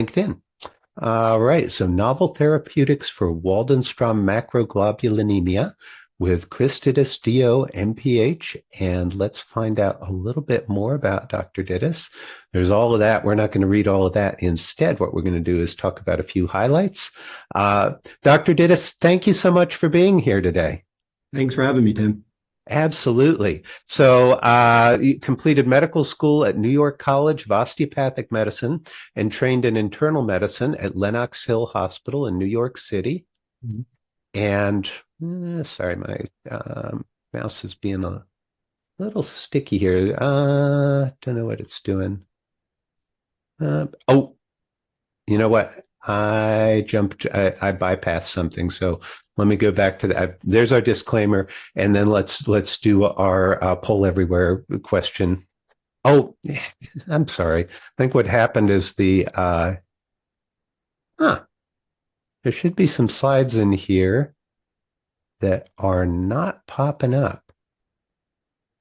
LinkedIn. All right, so novel therapeutics for Waldenstrom Macroglobulinemia with Dittus, DO, MPH, and let's find out a little bit more about Dr. Dittus. There's all of that. We're not going to read all of that. Instead, what we're going to do is talk about a few highlights. Dr. Dittus, thank you so much for being here today. Thanks for having me, Tim. Absolutely. So you completed medical school at New York College of Osteopathic Medicine and trained in internal medicine at Lenox Hill Hospital in New York City. Mhm. And sorry, my mouse is being a little sticky here. Don't know what it's doing. Oh, you know what? I bypassed something. So let me go back to that. There's our disclaimer, and then let's do our poll everywhere question. Oh, I'm sorry. I think what happened is there should be some slides in here that are not popping up.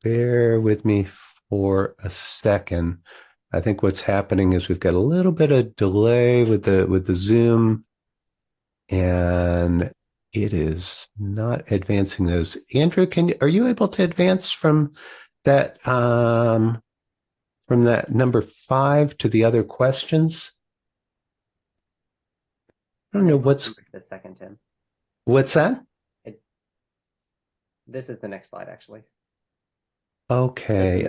Bear with me for a second. I think what's happening is we've got a little bit of delay with the Zoom, and it is not advancing those. Andrew, are you able to advance from that number 5 to the other questions? I don't know what's the second, Tim. What's that? This is the next slide, actually. Okay.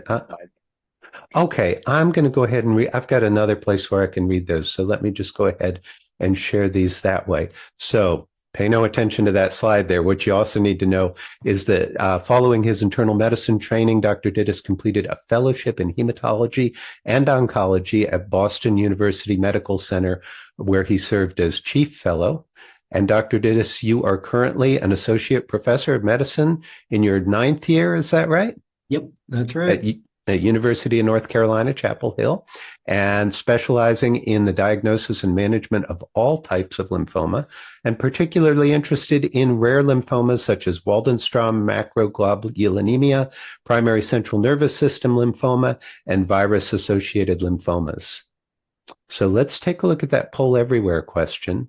Okay, I'm going to go ahead and read. I've got another place where I can read those. So let me just go ahead and share these that way. So pay no attention to that slide there. What you also need to know is that following his internal medicine training, Dr. Dittus completed a fellowship in hematology and oncology at Boston University Medical Center, where he served as chief fellow. And Dr. Dittus, you are currently an associate professor of medicine in your 9th year. Is that right? Yep, that's right. At University of North Carolina, Chapel Hill, and specializing in the diagnosis and management of all types of lymphoma, and particularly interested in rare lymphomas such as Waldenstrom Macroglobulinemia, primary central nervous system lymphoma, and virus-associated lymphomas. So let's take a look at that poll everywhere question.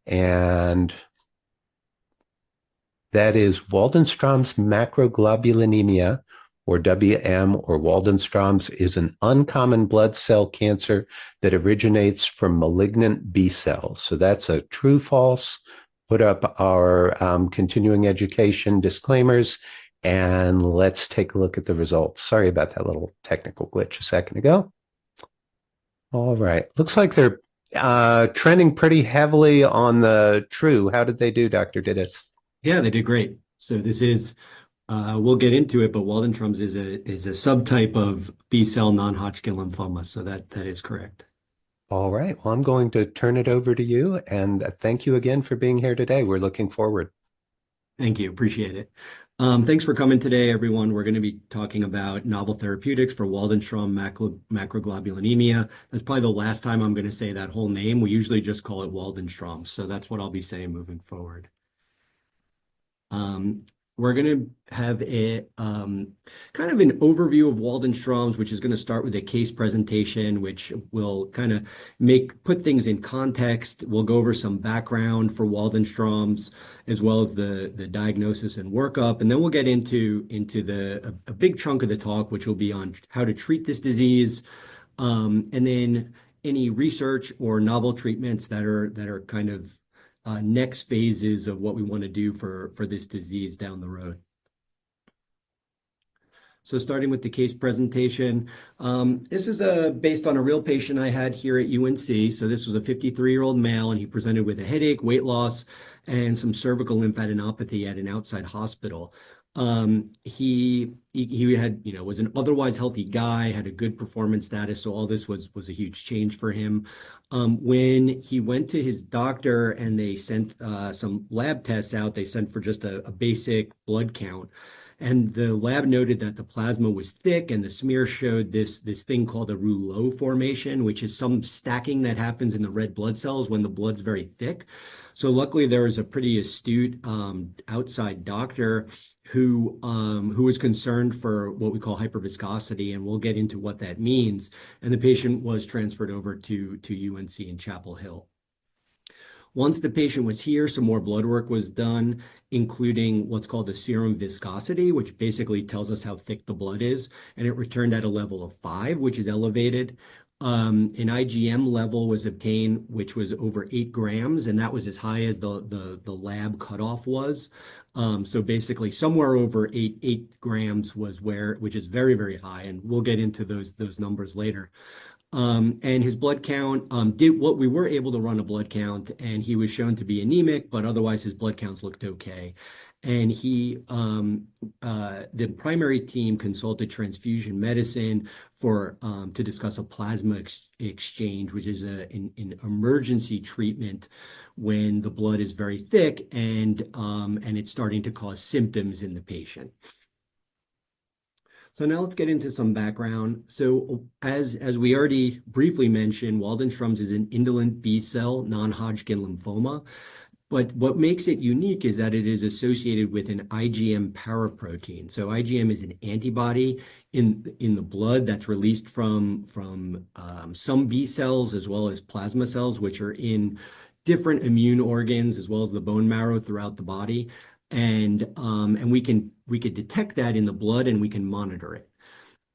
And that is Waldenstrom's macroglobulinemia, or WM, or Waldenstrom's, is an uncommon blood cell cancer that originates from malignant B cells. So that's a true false. Put up our continuing education disclaimers, and let's take a look at the results. Sorry about that little technical glitch a second ago. All right. Looks like they're trending pretty heavily on the true. How did they do, Dr. Dittus? Yeah, they did great. So this is we'll get into it, but Waldenstrom's is a subtype of B-cell non-Hodgkin lymphoma, so that is correct. All right. Well, I'm going to turn it over to you, and thank you again for being here today. We're looking forward. Thank you. Appreciate it. Thanks for coming today, everyone. We're going to be talking about novel therapeutics for Waldenstrom macroglobulinemia. That's probably the last time I'm going to say that whole name. We usually just call it Waldenstrom, so that's what I'll be saying moving forward. We're going to have a kind of an overview of Waldenstrom's, which is going to start with a case presentation, which will kind of put things in context. We'll go over some background for Waldenstrom's, as well as the diagnosis and workup, and then we'll get into a big chunk of the talk, which will be on how to treat this disease, and then any research or novel treatments that are kind of next phases of what we want to do for this disease down the road. So starting with the case presentation, this is based on a real patient I had here at UNC. So this was a 53-year-old male, and he presented with a headache, weight loss, and some cervical lymphadenopathy at an outside hospital. He had, was an otherwise healthy guy, had a good performance status. So all this was a huge change for him. When he went to his doctor and they sent some lab tests out, they sent for just a basic blood count. And the lab noted that the plasma was thick, and the smear showed this thing called a rouleau formation, which is some stacking that happens in the red blood cells when the blood's very thick. So luckily, there was a pretty astute outside doctor who was concerned for what we call hyperviscosity, and we'll get into what that means. And the patient was transferred over to UNC in Chapel Hill. Once the patient was here, some more blood work was done, including what's called the serum viscosity, which basically tells us how thick the blood is, and it returned at a level of 5, which is elevated. An IgM level was obtained, which was over 8 grams, and that was as high as the lab cutoff was. So basically, somewhere over 8 grams was which is very, very high, and we'll get into those numbers later. And his blood count we were able to run a blood count, and he was shown to be anemic, but otherwise his blood counts looked okay. And the primary team consulted transfusion medicine to discuss a plasma exchange, which is an emergency treatment when the blood is very thick and it's starting to cause symptoms in the patient. So now let's get into some background. So as we already briefly mentioned, Waldenstrom's is an indolent B-cell non-Hodgkin lymphoma. But what makes it unique is that it is associated with an IgM paraprotein. So IgM is an antibody in the blood that's released from some B cells as well as plasma cells, which are in different immune organs as well as the bone marrow throughout the body. And we could detect that in the blood, and we can monitor it.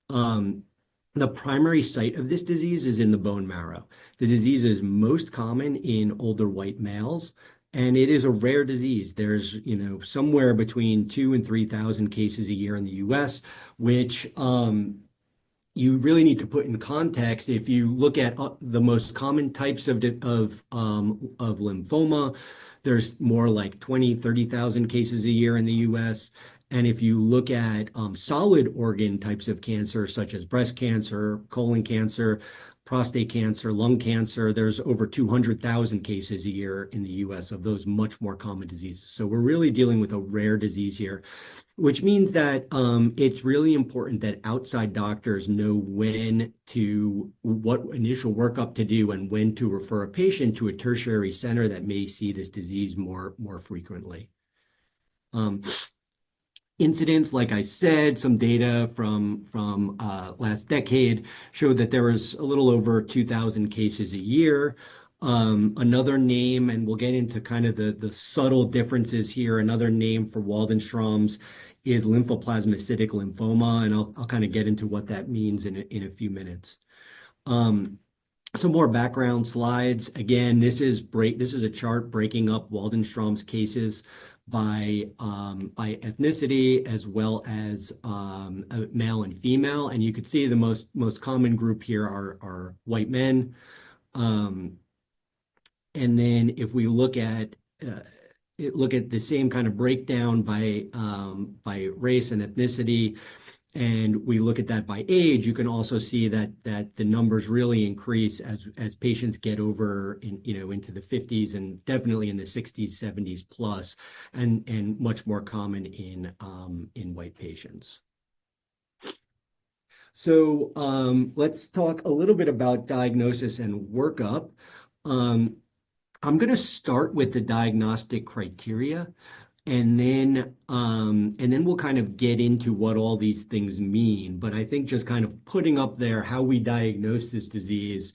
The primary site of this disease is in the bone marrow. The disease is most common in older white males, and it is a rare disease. There's, somewhere between 2,000 and 3,000 cases a year in the US, which you really need to put in context. If you look at the most common types of lymphoma, there's more like 20,000, 30,000 cases a year in the US. And if you look at solid organ types of cancer, such as breast cancer, colon cancer, prostate cancer, lung cancer, there's over 200,000 cases a year in the US of those much more common diseases. So we're really dealing with a rare disease here, which means that it's really important that outside doctors know what initial workup to do and when to refer a patient to a tertiary center that may see this disease more frequently. Incidents, like I said, some data from last decade showed that there was a little over 2,000 cases a year. Another name, and we'll get into kind of the subtle differences here, another name for Waldenstrom's is lymphoplasmacytic lymphoma, and I'll kind of get into what that means in a few minutes. Some more background slides. Again, this is a chart breaking up Waldenstrom's cases by ethnicity as well as male and female, and you could see the most common group here are white men. And then if we look at the same kind of breakdown by race and ethnicity, and we look at that by age, you can also see that the numbers really increase as patients get over into the 50s and definitely in the 60s, 70s plus, and much more common in white patients. So let's talk a little bit about diagnosis and workup. I'm going to start with the diagnostic criteria, and then we'll kind of get into what all these things mean. But I think just kind of putting up there how we diagnose this disease,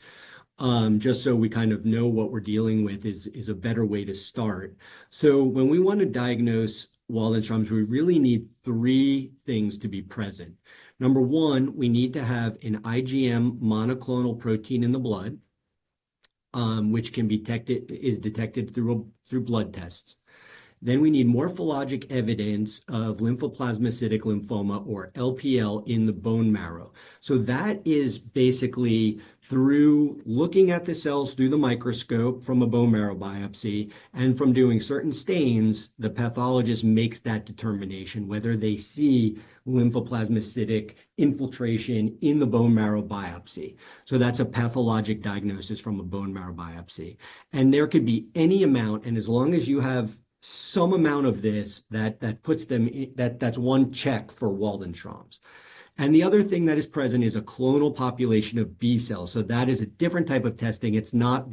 just so we kind of know what we're dealing with is a better way to start. So when we want to diagnose Waldenstrom's, we really need 3 things to be present. Number 1, we need to have an IgM monoclonal protein in the blood, which is detected through blood tests. Then we need morphologic evidence of lymphoplasmacytic lymphoma, or LPL, in the bone marrow. So that is basically through looking at the cells through the microscope from a bone marrow biopsy, and from doing certain stains, the pathologist makes that determination whether they see lymphoplasmacytic infiltration in the bone marrow biopsy. So that's a pathologic diagnosis from a bone marrow biopsy. And there could be any amount, and as long as you have some amount of this that puts them in, that's one check for Waldenstrom's. And the other thing that is present is a clonal population of B cells. So that is a different type of testing. It's not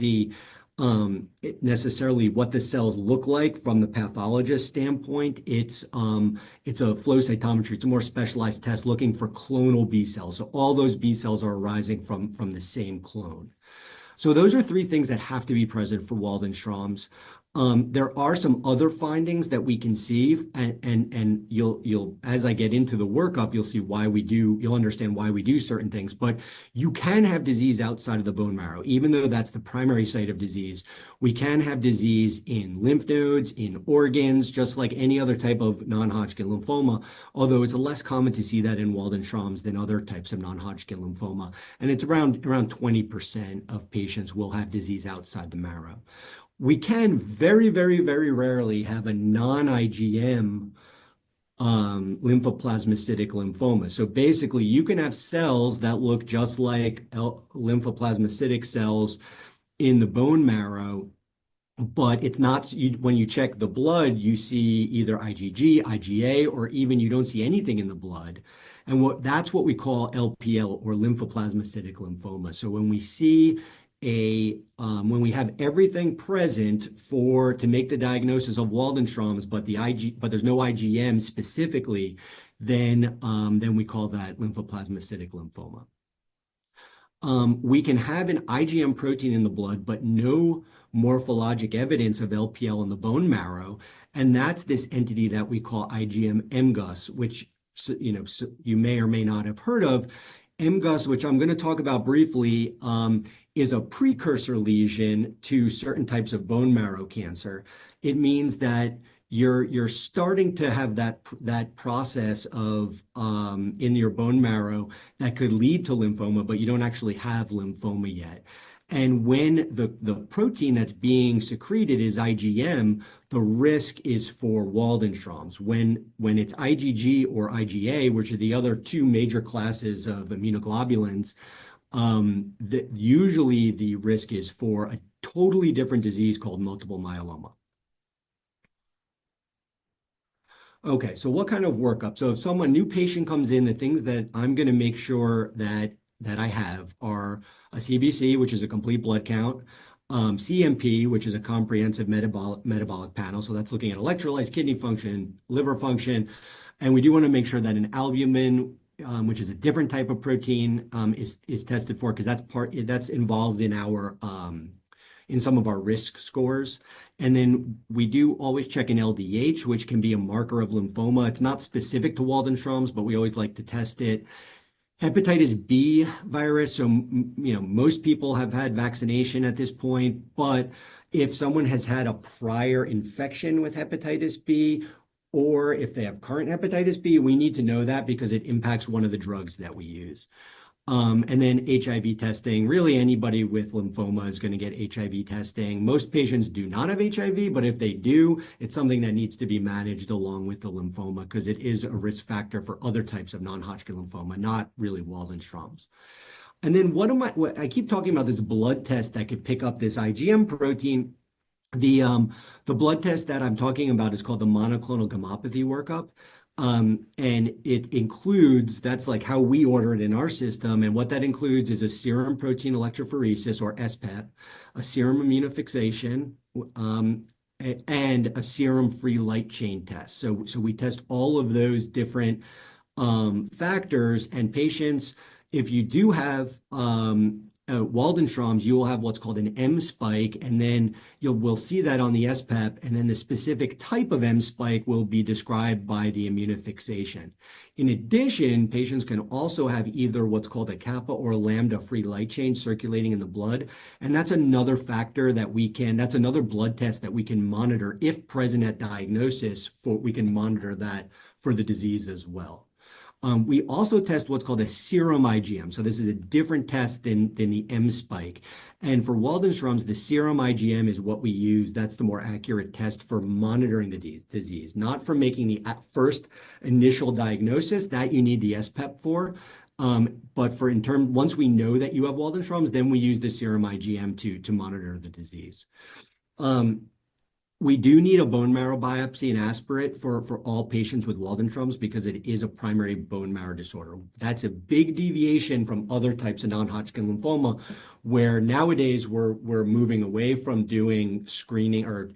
necessarily what the cells look like from the pathologist standpoint. It's a flow cytometry. It's a more specialized test looking for clonal B cells. So all those B cells are arising from the same clone. So those are three things that have to be present for Waldenstrom's. There are some other findings that we can see, and you'll as I get into the workup, you'll see why we do. You'll understand why we do certain things. But you can have disease outside of the bone marrow, even though that's the primary site of disease. We can have disease in lymph nodes, in organs, just like any other type of non-Hodgkin lymphoma. Although it's less common to see that in Waldenstrom's than other types of non-Hodgkin lymphoma, and it's around 20% of patients will have disease outside the marrow. We can very, very, very rarely have a non-IgM lymphoplasmacytic lymphoma. So basically, you can have cells that look just like lymphoplasmacytic cells in the bone marrow, but it's not, when you check the blood, you see either IgG, IgA, or even you don't see anything in the blood. And that's what we call LPL, or lymphoplasmacytic lymphoma. So when we see when we have everything present to make the diagnosis of Waldenstrom's, but there's no IgM specifically, then we call that lymphoplasmacytic lymphoma. We can have an IgM protein in the blood, but no morphologic evidence of LPL in the bone marrow, and that's this entity that we call IgM MGUS, which you may or may not have heard of. MGUS, which I'm going to talk about briefly, is a precursor lesion to certain types of bone marrow cancer. It means that you're starting to have that process of in your bone marrow that could lead to lymphoma, but you don't actually have lymphoma yet. And when the protein that's being secreted is IgM, the risk is for Waldenstrom's. When it's IgG or IgA, which are the other two major classes of immunoglobulins, usually the risk is for a totally different disease called multiple myeloma. Okay, so what kind of workup? So if a new patient comes in, the things that I'm going to make sure that I have are a CBC, which is a complete blood count, CMP, which is a comprehensive metabolic panel. So that's looking at electrolytes, kidney function, liver function. And we do want to make sure that an albumin, which is a different type of protein, is tested for, because that's involved in in some of our risk scores. And then we do always check an LDH, which can be a marker of lymphoma. It's not specific to Waldenstrom's, but we always like to test it. Hepatitis B virus, so most people have had vaccination at this point, but if someone has had a prior infection with hepatitis B, or if they have current hepatitis B, we need to know that because it impacts one of the drugs that we use. And then HIV testing. Really, anybody with lymphoma is going to get HIV testing. Most patients do not have HIV, but if they do, it's something that needs to be managed along with the lymphoma, because it is a risk factor for other types of non-Hodgkin lymphoma, not really Waldenstrom's. And then I keep talking about this blood test that could pick up this IgM protein. The blood test that I'm talking about is called the monoclonal gammopathy workup. And it includes, that's like how we order it in our system. And what that includes is a serum protein electrophoresis, or SPET, a serum immunofixation, and a serum free light chain test. So we test all of those different factors, and patients, if you do have Waldenstrom's, you will have what's called an M spike, and then we'll see that on the SPEP, and then the specific type of M spike will be described by the immunofixation. In addition, patients can also have either what's called a kappa or lambda free light chain circulating in the blood, and that's another factor that's another blood test that we can monitor if present at diagnosis. We can monitor that for the disease as well. We also test what's called a serum IgM. So this is a different test than the M spike. And for Waldenstrom's, the serum IgM is what we use. That's the more accurate test for monitoring the disease, not for making the first initial diagnosis that you need the SPEP for. But once we know that you have Waldenstrom's, then we use the serum IgM to monitor the disease. We do need a bone marrow biopsy and aspirate for all patients with Waldenstrom's because it is a primary bone marrow disorder. That's a big deviation from other types of non-Hodgkin lymphoma, where nowadays we're moving away from doing screening or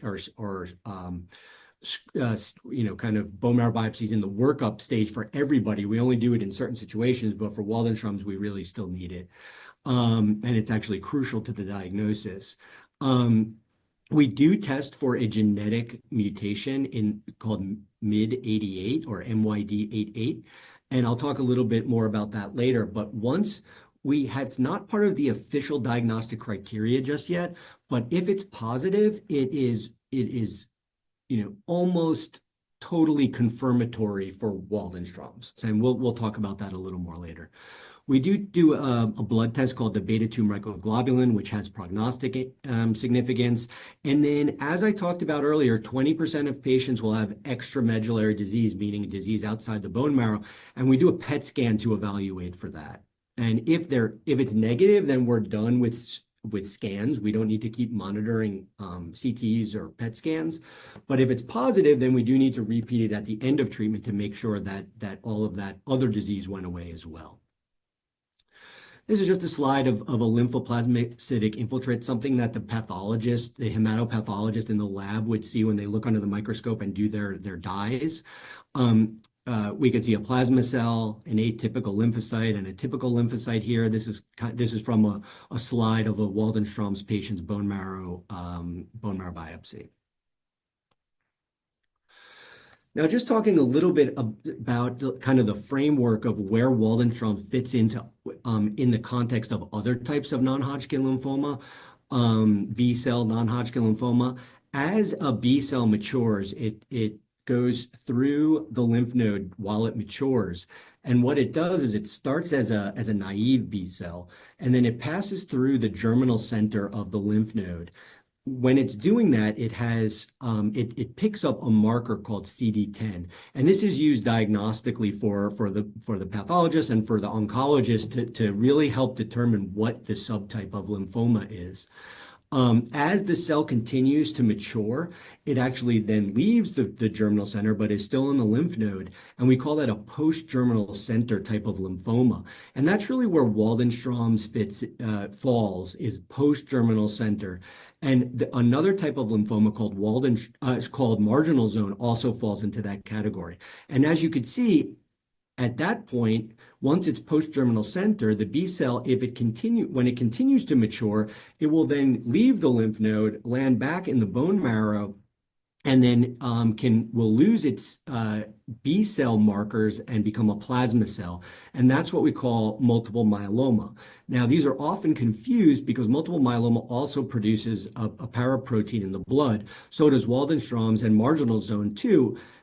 kind of bone marrow biopsies in the workup stage for everybody. We only do it in certain situations, but for Waldenstrom's, we really still need it. And it's actually crucial to the diagnosis. We do test for a genetic mutation called MYD88 or MYD88, and I'll talk a little bit more about that later. But once it's not part of the official diagnostic criteria just yet, but if it's positive, it is almost totally confirmatory for Waldenstrom's. And we'll talk about that a little more later. We do a blood test called the beta-2 microglobulin, which has prognostic significance. And then, as I talked about earlier, 20% of patients will have extramedullary disease, meaning a disease outside the bone marrow. And we do a PET scan to evaluate for that. And if it's negative, then we're done with scans. We don't need to keep monitoring CTs or PET scans. But if it's positive, then we do need to repeat it at the end of treatment to make sure that all of that other disease went away as well. This is just a slide of a lymphoplasmacytic infiltrate, something that the pathologist, the hematopathologist in the lab would see when they look under the microscope and do their dyes. We could see a plasma cell, an atypical lymphocyte, and a typical lymphocyte here. This is from a slide of a Waldenstrom's patient's bone marrow biopsy. Now, just talking a little bit about kind of the framework of where Waldenstrom fits into in the context of other types of non-Hodgkin lymphoma, B-cell non-Hodgkin lymphoma. As a B-cell matures, it goes through the lymph node while it matures. And what it does is it starts as a naive B-cell, and then it passes through the germinal center of the lymph node. When it's doing that, it picks up a marker called CD10, and this is used diagnostically for the pathologist and for the oncologist to really help determine what the subtype of lymphoma is. As the cell continues to mature, it actually then leaves the germinal center, but is still in the lymph node. And we call that a post-germinal center type of lymphoma. And that's really where Waldenstrom's falls, is post-germinal center. And another type of lymphoma called marginal zone also falls into that category. And as you could see, at that point, once it's post-germinal center, the B cell, when it continues to mature, it will then leave the lymph node, land back in the bone marrow, and then will lose its B cell markers and become a plasma cell. And that's what we call multiple myeloma. Now, these are often confused because multiple myeloma also produces a paraprotein in the blood. So does Waldenstrom's, and marginal zone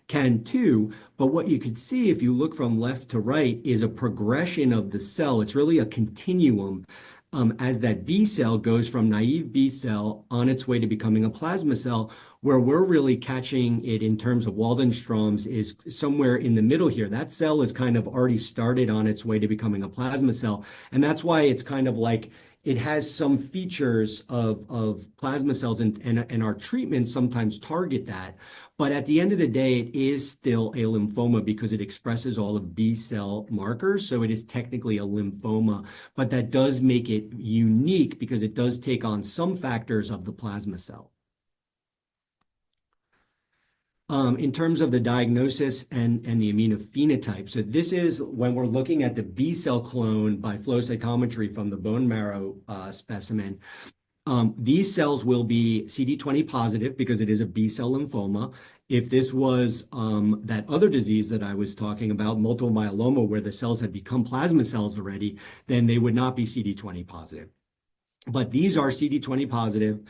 can too, but what you could see if you look from left to right is a progression of the cell. It's really a continuum as that B cell goes from naive B cell on its way to becoming a plasma cell. Where we're really catching it in terms of Waldenstrom's is somewhere in the middle here. That cell is kind of already started on its way to becoming a plasma cell, and that's why it's kind of like it has some features of plasma cells, and our treatments sometimes target that. But at the end of the day, it is still a lymphoma because it expresses all of B cell markers. So it is technically a lymphoma, but that does make it unique because it does take on some factors of the plasma cell. In terms of the diagnosis and the immunophenotype. So this is when we're looking at the B cell clone by flow cytometry from the bone marrow specimen. These cells will be CD20 positive because it is a B cell lymphoma. If this was that other disease that I was talking about, multiple myeloma, where the cells had become plasma cells already, then they would not be CD20 positive. But these are CD20 positive.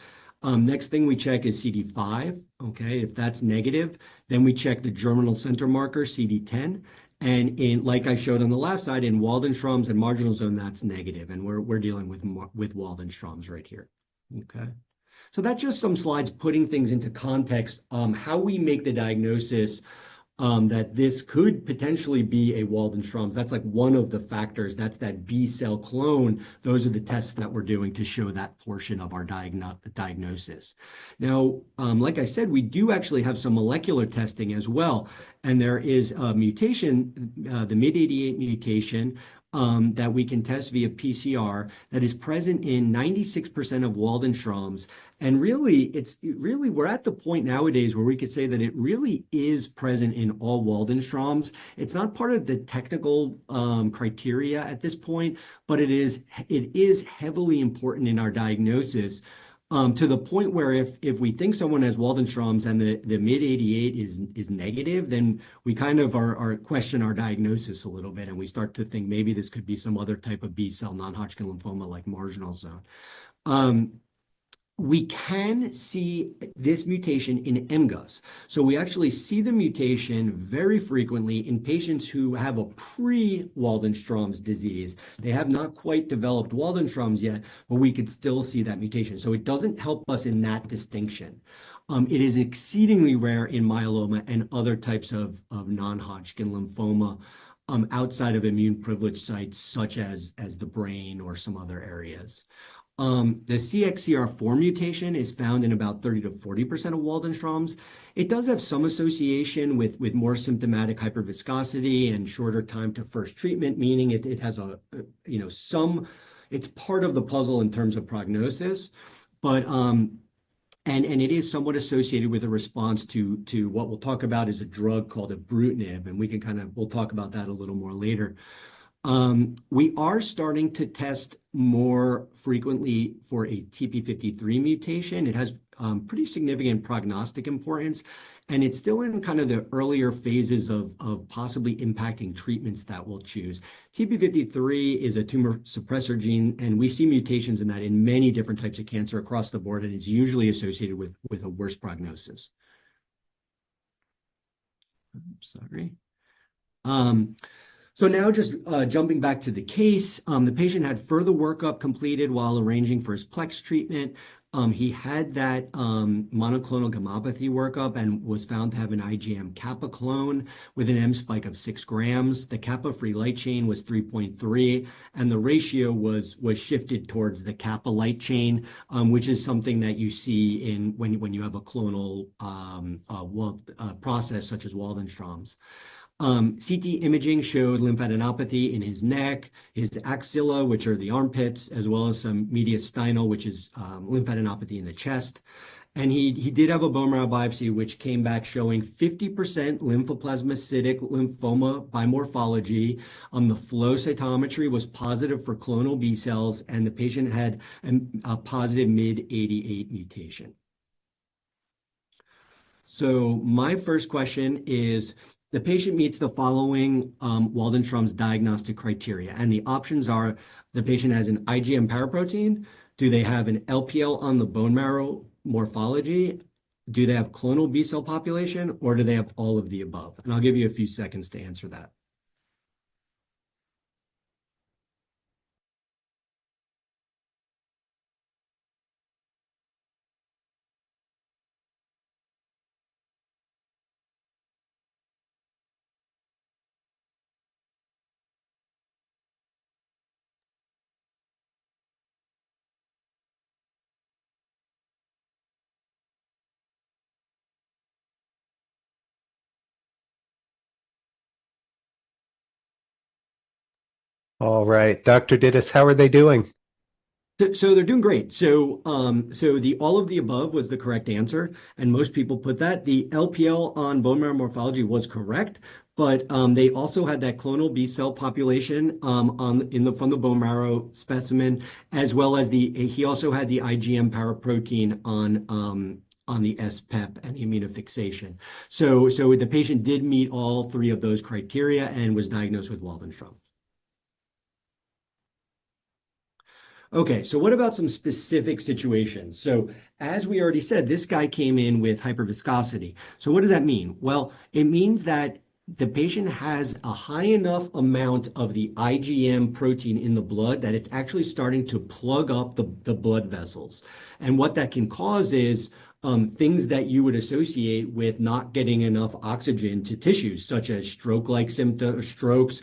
Next thing we check is CD5. Okay, if that's negative, then we check the germinal center marker, CD10. And like I showed on the last slide, in Waldenstrom's and marginal zone, that's negative. And we're dealing with Waldenstrom's right here. Okay. So that's just some slides putting things into context, how we make the diagnosis that this could potentially be a Waldenstrom's. That's like one of the factors. That's that B cell clone. Those are the tests that we're doing to show that portion of our diagnosis. Now, like I said, we do actually have some molecular testing as well. And there is a mutation, the MYD88 mutation, that we can test via PCR that is present in 96% of Waldenstrom's. And really, we're at the point nowadays where we could say that it really is present in all Waldenstrom's. It's not part of the technical criteria at this point, but it is heavily important in our diagnosis. To the point where if we think someone has Waldenstrom's and the MYD88 is negative, then we kind of are question our diagnosis a little bit, and we start to think maybe this could be some other type of B cell non-Hodgkin lymphoma like marginal zone. We can see this mutation in MGUS. So we actually see the mutation very frequently in patients who have a pre-Waldenstrom's disease. They have not quite developed Waldenstrom's yet, but we could still see that mutation. So it doesn't help us in that distinction. It is exceedingly rare in myeloma and other types of non-Hodgkin lymphoma outside of immune privileged sites such as the brain or some other areas. The CXCR4 mutation is found in about 30 to 40% of Waldenstrom's. It does have some association with more symptomatic hyperviscosity and shorter time to first treatment, meaning it has it's part of the puzzle in terms of prognosis, but and it is somewhat associated with a response to what we'll talk about is a drug called ibrutinib, and we'll talk about that a little more later. We are starting to test more frequently for a TP53 mutation. It has pretty significant prognostic importance, and it's still in kind of the earlier phases of possibly impacting treatments that we'll choose. TP53 is a tumor suppressor gene, and we see mutations in that in many different types of cancer across the board, and it's usually associated with a worse prognosis. Sorry. So now just jumping back to the case, the patient had further workup completed while arranging for his PLEX treatment. He had that monoclonal gammopathy workup and was found to have an IgM kappa clone with an M spike of 6 grams. The kappa free light chain was 3.3, and the ratio was shifted towards the kappa light chain, which is something that you see when you have a clonal process such as Waldenstrom's. CT imaging showed lymphadenopathy in his neck, his axilla, which are the armpits, as well as some mediastinal, which is lymphadenopathy in the chest. And he did have a bone marrow biopsy, which came back showing 50% lymphoplasmacytic lymphoma by morphology. The flow cytometry was positive for clonal B cells, and the patient had a positive MYD88 mutation. So my first question is, the patient meets the following Waldenstrom's diagnostic criteria, and the options are the patient has an IgM paraprotein, do they have an LPL on the bone marrow morphology, do they have clonal B cell population, or do they have all of the above? And I'll give you a few seconds to answer that. All right, Dr. Dittus, how are they doing? So they're doing great. So the all of the above was the correct answer, and most people put that. The LPL on bone marrow morphology was correct, but they also had that clonal B cell population from the bone marrow specimen, as well as he also had the IgM paraprotein on the SPEP and the immunofixation. So the patient did meet all three of those criteria and was diagnosed with Waldenström. Okay, so what about some specific situations? So as we already said, this guy came in with hyperviscosity. So what does that mean? Well, it means that the patient has a high enough amount of the IgM protein in the blood that it's actually starting to plug up the blood vessels. And what that can cause is things that you would associate with not getting enough oxygen to tissues, such as stroke-like symptoms, strokes,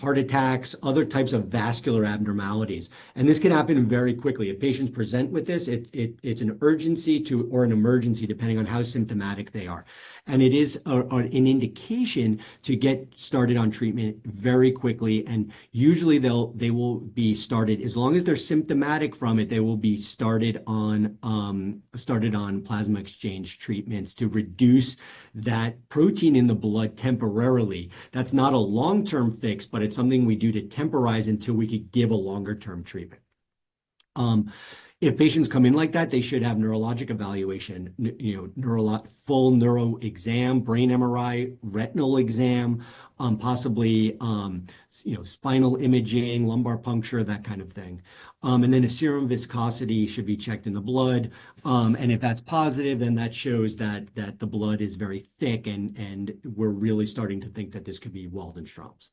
heart attacks, other types of vascular abnormalities. And this can happen very quickly. If patients present with this, it's an urgency or an emergency, depending on how symptomatic they are. And it is an indication to get started on treatment very quickly. And usually they will be started, as long as they're symptomatic from it, they will be started on plasma exchange treatments to reduce that protein in the blood temporarily. That's not a long-term fix, but it's something we do to temporize until we could give a longer-term treatment. If patients come in like that, they should have neurologic evaluation, full neuro exam, brain MRI, retinal exam, possibly, spinal imaging, lumbar puncture, that kind of thing. And then a serum viscosity should be checked in the blood. And if that's positive, then that shows that the blood is very thick, and we're really starting to think that this could be Waldenstrom's.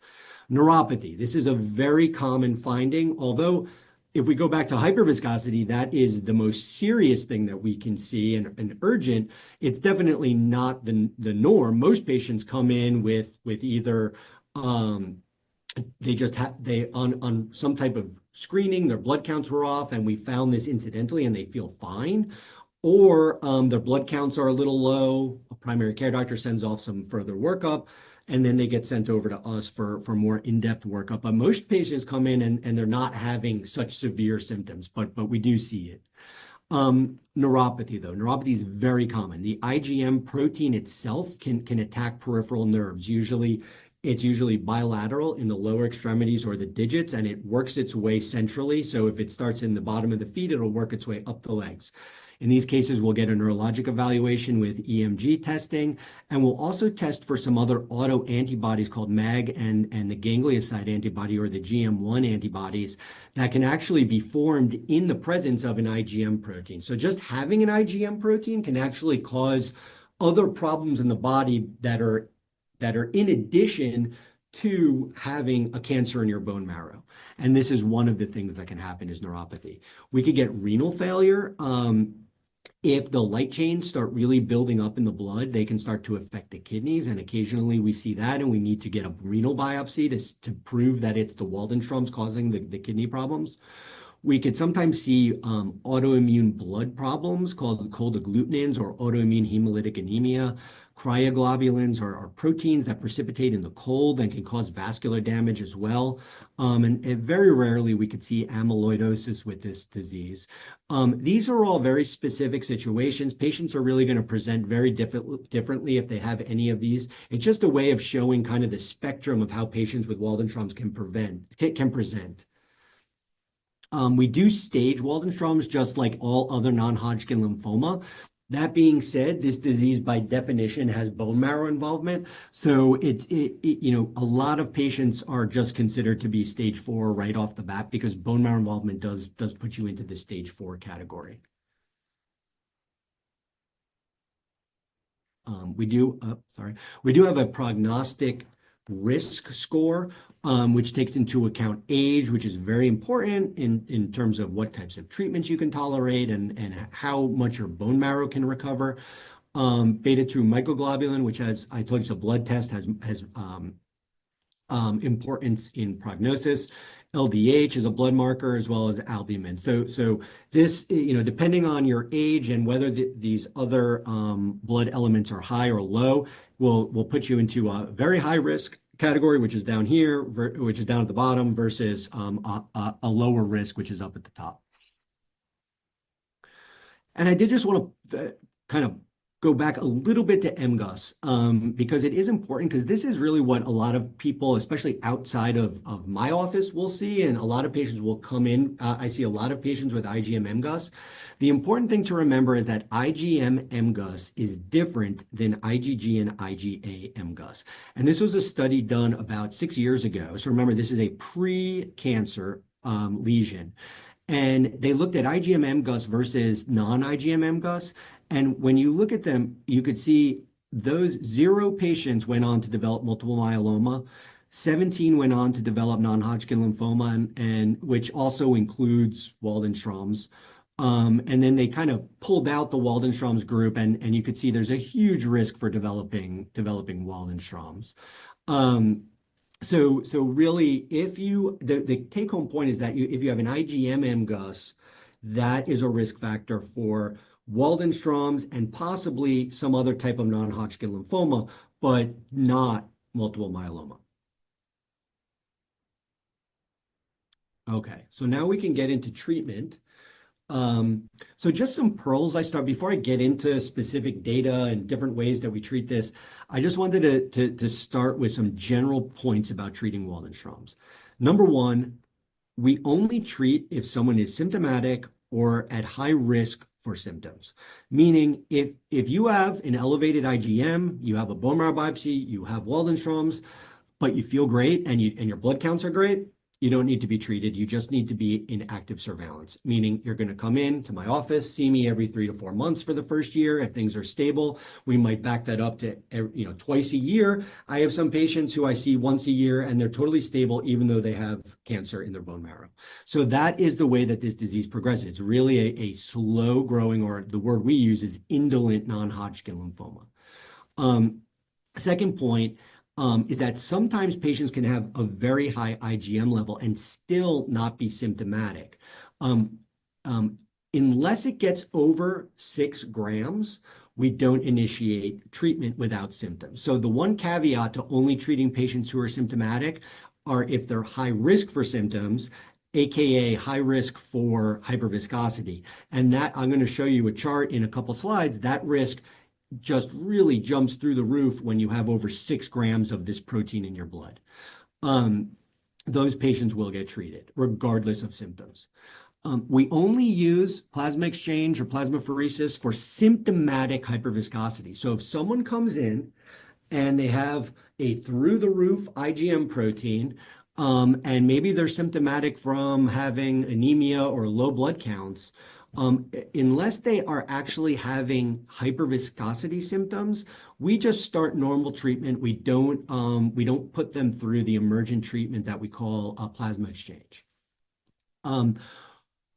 Neuropathy. This is a very common finding, although if we go back to hyperviscosity, that is the most serious thing that we can see and urgent. It's definitely not the norm. Most patients come in with either they on some type of screening, their blood counts were off, and we found this incidentally, and they feel fine, or their blood counts are a little low. A primary care doctor sends off some further workup, and then they get sent over to us for more in-depth workup. But most patients come in and they're not having such severe symptoms, but we do see it. Neuropathy, though. Neuropathy is very common. The IgM protein itself can attack peripheral nerves. It's usually bilateral in the lower extremities or the digits, and it works its way centrally. So if it starts in the bottom of the feet, it'll work its way up the legs. In these cases, we'll get a neurologic evaluation with EMG testing, and we'll also test for some other autoantibodies called MAG and the ganglioside antibody, or the GM1 antibodies, that can actually be formed in the presence of an IgM protein. So just having an IgM protein can actually cause other problems in the body that are in addition to having a cancer in your bone marrow. And this is one of the things that can happen, is neuropathy. We could get renal failure. If the light chains start really building up in the blood, they can start to affect the kidneys. And occasionally we see that, and we need to get a renal biopsy to prove that it's the Waldenstrom's causing the kidney problems. We could sometimes see autoimmune blood problems called cold agglutinins, or autoimmune hemolytic anemia. Cryoglobulins are proteins that precipitate in the cold and can cause vascular damage as well. And very rarely we could see amyloidosis with this disease. These are all very specific situations. Patients are really going to present very differently if they have any of these. It's just a way of showing kind of the spectrum of how patients with Waldenstrom's can present. We do stage Waldenstrom's just like all other non-Hodgkin lymphoma. That being said, this disease by definition has bone marrow involvement. So a lot of patients are just considered to be stage 4 right off the bat, because bone marrow involvement does put you into the stage 4 category. We do have a prognostic risk score, which takes into account age, which is very important in terms of what types of treatments you can tolerate and how much your bone marrow can recover. Beta-2 microglobulin, which, as I told you, is a blood test, has importance in prognosis. LDH is a blood marker, as well as albumin. So this, depending on your age and whether these other blood elements are high or low, will put you into a very high risk category, which is down here, which is down at the bottom, versus a lower risk, which is up at the top. And I did just want to kind of go back a little bit to MGUS, because it is important, because this is really what a lot of people, especially outside of my office, will see, and a lot of patients will come in. I see a lot of patients with IgM MGUS. The important thing to remember is that IgM MGUS is different than IgG and IgA MGUS. And this was a study done about 6 years ago. So remember, this is a pre-cancer lesion. And they looked at IgM MGUS versus non-IgM MGUS. And when you look at them, you could see those 0 patients went on to develop multiple myeloma. 17 went on to develop non-Hodgkin lymphoma, and which also includes Waldenstrom's. And then they kind of pulled out the Waldenstrom's group, and you could see there's a huge risk for developing Waldenstrom's. So really, the take-home point is that if you have an IgM MGUS, that is a risk factor for Waldenstrom's and possibly some other type of non-Hodgkin lymphoma, but not multiple myeloma. Okay, so now we can get into treatment. So just some pearls before I get into specific data and different ways that we treat this, I just wanted to start with some general points about treating Waldenstrom's. Number one, we only treat if someone is symptomatic or at high risk for symptoms. Meaning if you have an elevated IgM, you have a bone marrow biopsy, you have Waldenstrom's, but you feel great and your blood counts are great, you don't need to be treated. You just need to be in active surveillance, meaning you're going to come in to my office, see me every 3 to 4 months for the first year. If things are stable, we might back that up to twice a year. I have some patients who I see once a year and they're totally stable, even though they have cancer in their bone marrow. So that is the way that this disease progresses. It's really a slow growing, or the word we use is indolent non-Hodgkin lymphoma. Second point, is that sometimes patients can have a very high IgM level and still not be symptomatic. Unless it gets over 6 grams, we don't initiate treatment without symptoms. So the one caveat to only treating patients who are symptomatic are if they're high risk for symptoms, AKA high risk for hyperviscosity. And that I'm going to show you a chart in a couple slides. That risk just really jumps through the roof when you have over 6 grams of this protein in your blood. Those patients will get treated regardless of symptoms. We only use plasma exchange or plasmapheresis for symptomatic hyperviscosity. So if someone comes in and they have a through-the-roof IgM protein, and maybe they're symptomatic from having anemia or low blood counts, unless they are actually having hyperviscosity symptoms, we just start normal treatment. We don't put them through the emergent treatment that we call plasma exchange.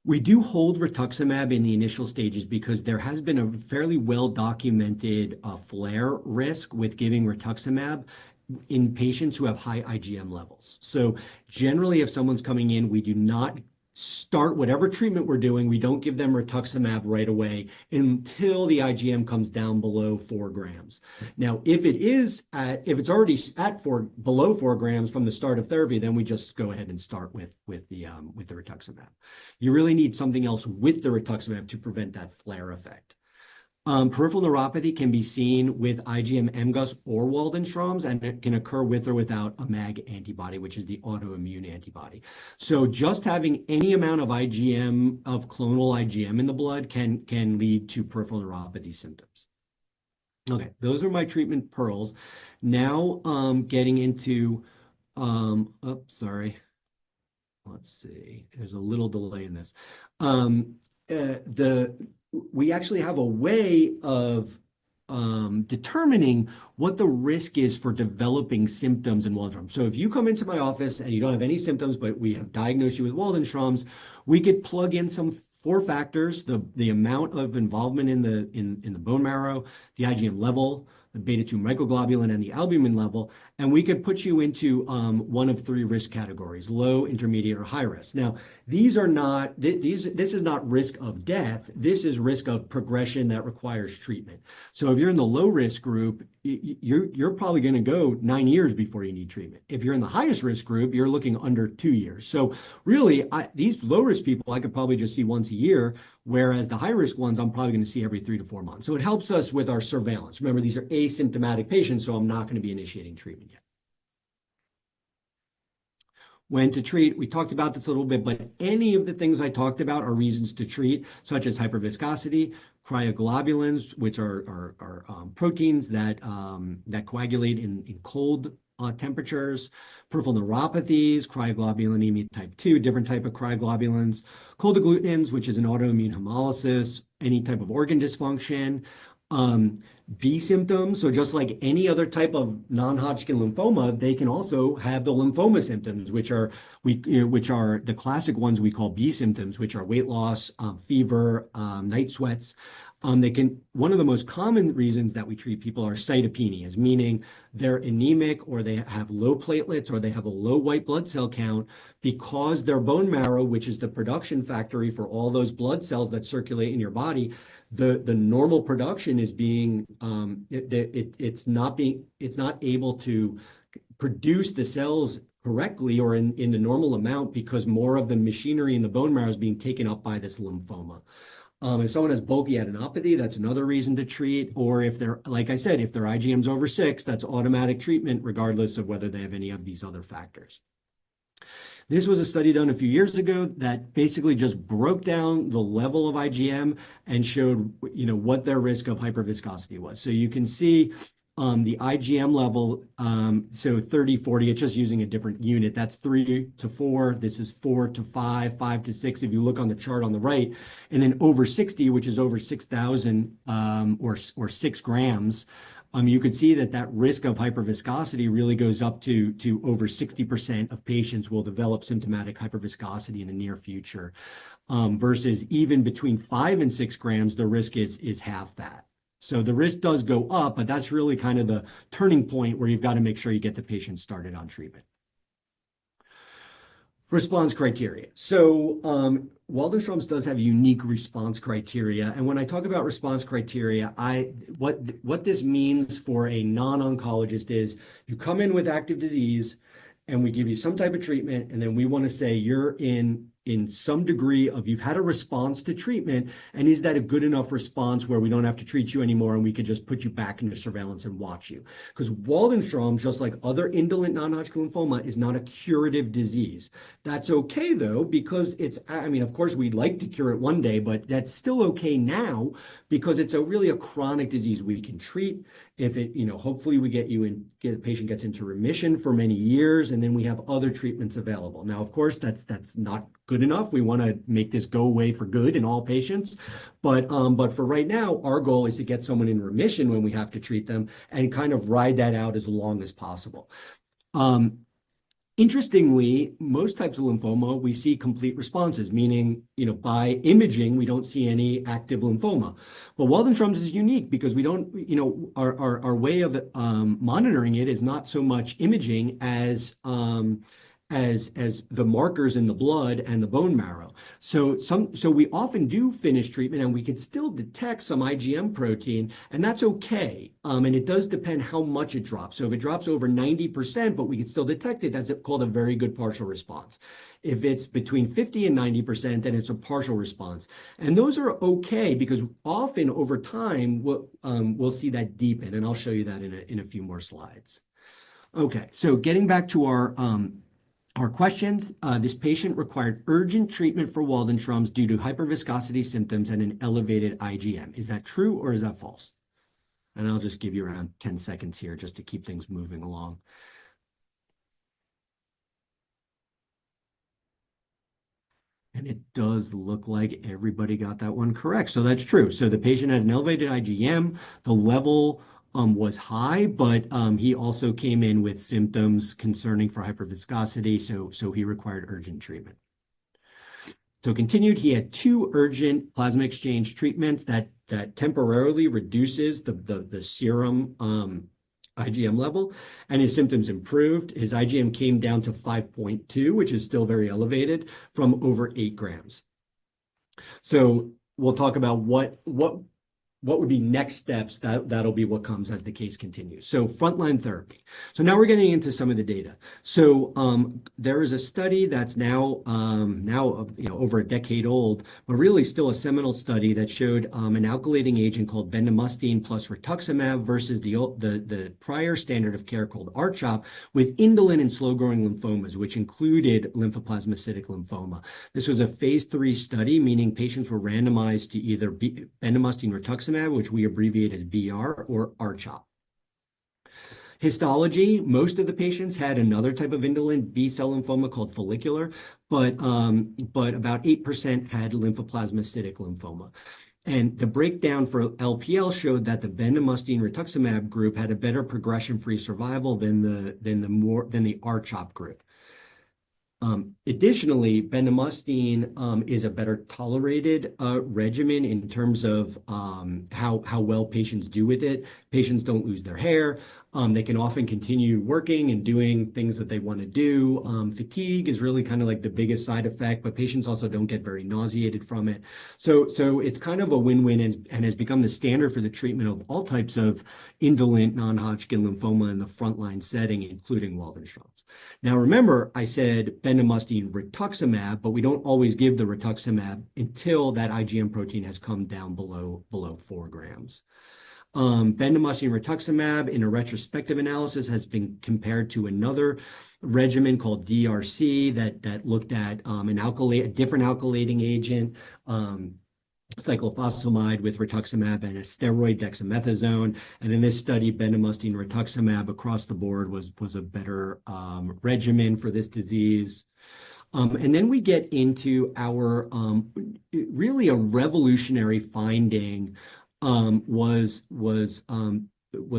We do hold rituximab in the initial stages because there has been a fairly well-documented flare risk with giving rituximab in patients who have high IgM levels. So generally, if someone's coming in, we do not start whatever treatment we're doing. We don't give them rituximab right away until the IgM comes down below 4 grams. Now, if it's already at below 4 grams from the start of therapy, then we just go ahead and start with the rituximab. You really need something else with the rituximab to prevent that flare effect. Peripheral neuropathy can be seen with IgM MGUS or Waldenstrom's, and it can occur with or without a MAG antibody, which is the autoimmune antibody. So just having any amount of IgM, of clonal IgM in the blood can lead to peripheral neuropathy symptoms. Okay, those are my treatment pearls. Now getting into, sorry. Let's see, there's a little delay in this. We actually have a way of determining what the risk is for developing symptoms in Waldenstrom's. So if you come into my office and you don't have any symptoms, but we have diagnosed you with Waldenstrom's, we could plug in some 4 factors: the amount of involvement in the bone marrow, the IgM level, the beta-2 microglobulin, and the albumin level, and we could put you into one of 3 risk categories: low, intermediate, or high risk. Now, these are not this is not risk of death. This is risk of progression that requires treatment. So if you're in the low risk group, you're probably going to go 9 years before you need treatment. If you're in the highest risk group, you're looking under 2 years. So really, these low risk people I could probably just see once a year, whereas the high risk ones I'm probably going to see every 3 to 4 months. So it helps us with our surveillance. Remember, these are asymptomatic patients, so I'm not going to be initiating treatment yet. When to treat, we talked about this a little bit, but any of the things I talked about are reasons to treat, such as hyperviscosity, cryoglobulins, which are proteins that coagulate in cold temperatures, peripheral neuropathies, cryoglobulinemia type 2, different type of cryoglobulins, cold agglutinins, which is an autoimmune hemolysis, any type of organ dysfunction, B symptoms. So just like any other type of non-Hodgkin lymphoma, they can also have the lymphoma symptoms, which are the classic ones we call B symptoms, which are weight loss, fever, night sweats. One of the most common reasons that we treat people are cytopenias, meaning they're anemic or they have low platelets or they have a low white blood cell count because their bone marrow, which is the production factory for all those blood cells that circulate in your body, the normal production is being it's not able to produce the cells correctly or in the normal amount because more of the machinery in the bone marrow is being taken up by this lymphoma. If someone has bulky adenopathy, that's another reason to treat. Or if they're, like I said, if their IgM's over 6, that's automatic treatment regardless of whether they have any of these other factors. This was a study done a few years ago that basically just broke down the level of IgM and showed, what their risk of hyperviscosity was. So you can see the IgM level, so 30, 40, it's just using a different unit. That's 3 to 4. This is 4 to 5, 5 to 6. If you look on the chart on the right, and then over 60, which is over 6,000 or 6 grams, you could see that risk of hyperviscosity really goes up to over 60% of patients will develop symptomatic hyperviscosity in the near future, versus even between 5 and 6 grams, the risk is half that. So the risk does go up, but that's really kind of the turning point where you've got to make sure you get the patient started on treatment. Response criteria. So Waldenstrom's does have unique response criteria. And when I talk about response criteria, what this means for a non-oncologist is you come in with active disease and we give you some type of treatment, and then we want to say you're in some degree of you've had a response to treatment, and is that a good enough response where we don't have to treat you anymore and we could just put you back into surveillance and watch you? Because Waldenstrom, just like other indolent non-Hodgkin lymphoma, is not a curative disease. That's okay though, because of course we'd like to cure it one day, but that's still okay now because it's really a chronic disease we can treat. If it, hopefully we the patient gets into remission for many years, and then we have other treatments available. Now, of course, that's not good enough. We want to make this go away for good in all patients. But for right now, our goal is to get someone in remission when we have to treat them and kind of ride that out as long as possible. Interestingly, most types of lymphoma, we see complete responses, meaning, by imaging, we don't see any active lymphoma. Well, Waldenstrom's is unique because we don't, our way of monitoring it is not so much imaging as the markers in the blood and the bone marrow. So we often do finish treatment and we can still detect some IgM protein, and that's okay. And it does depend how much it drops. So if it drops over 90%, but we can still detect it, that's called a very good partial response. If it's between 50 and 90%, then it's a partial response. And those are okay because often over time, we'll see that deepen, and I'll show you that in a few more slides. Okay, so getting back to our questions, this patient required urgent treatment for Waldenstrom's due to hyperviscosity symptoms and an elevated IgM. Is that true or is that false? And I'll just give you around 10 seconds here just to keep things moving along. And it does look like everybody got that one correct. So that's true. So the patient had an elevated IgM. The level was high, but he also came in with symptoms concerning for hyperviscosity, so he required urgent treatment. So continued, he had 2 urgent plasma exchange treatments that temporarily reduces the serum IgM level, and his symptoms improved. His IgM came down to 5.2, which is still very elevated, from over 8 grams. So we'll talk about what would be next steps. That'll be what comes as the case continues. So frontline therapy. So now we're getting into some of the data. So there is a study that's now over a decade old, but really still a seminal study that showed an alkylating agent called bendamustine plus rituximab versus the prior standard of care called R-CHOP with indolent and slow-growing lymphomas, which included lymphoplasmacytic lymphoma. This was a phase 3 study, meaning patients were randomized to either bendamustine rituximab, which we abbreviate as BR, or R-CHOP. Histology, most of the patients had another type of indolent B-cell lymphoma called follicular, but about 8% had lymphoplasmacytic lymphoma. And the breakdown for LPL showed that the bendamustine rituximab group had a better progression-free survival than the R-CHOP group. Additionally, bendamustine is a better tolerated regimen in terms of how well patients do with it. Patients don't lose their hair. They can often continue working and doing things that they want to do. Fatigue is really kind of like the biggest side effect, but patients also don't get very nauseated from it. So it's kind of a win-win and has become the standard for the treatment of all types of indolent non-Hodgkin lymphoma in the frontline setting, including Waldenstrom's. Now, remember, I said bendamustine rituximab, but we don't always give the rituximab until that IgM protein has come down below 4 grams. Bendamustine rituximab in a retrospective analysis has been compared to another regimen called DRC that looked at a different alkylating agent, cyclophosphamide with rituximab and a steroid dexamethasone. And in this study, bendamustine rituximab across the board was a better regimen for this disease. And then we get into our really a revolutionary finding was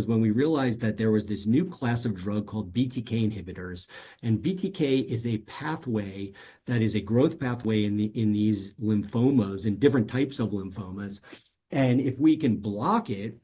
when we realized that there was this new class of drug called BTK inhibitors. And BTK is a pathway that is a growth pathway in these lymphomas, in different types of lymphomas. And if we can block it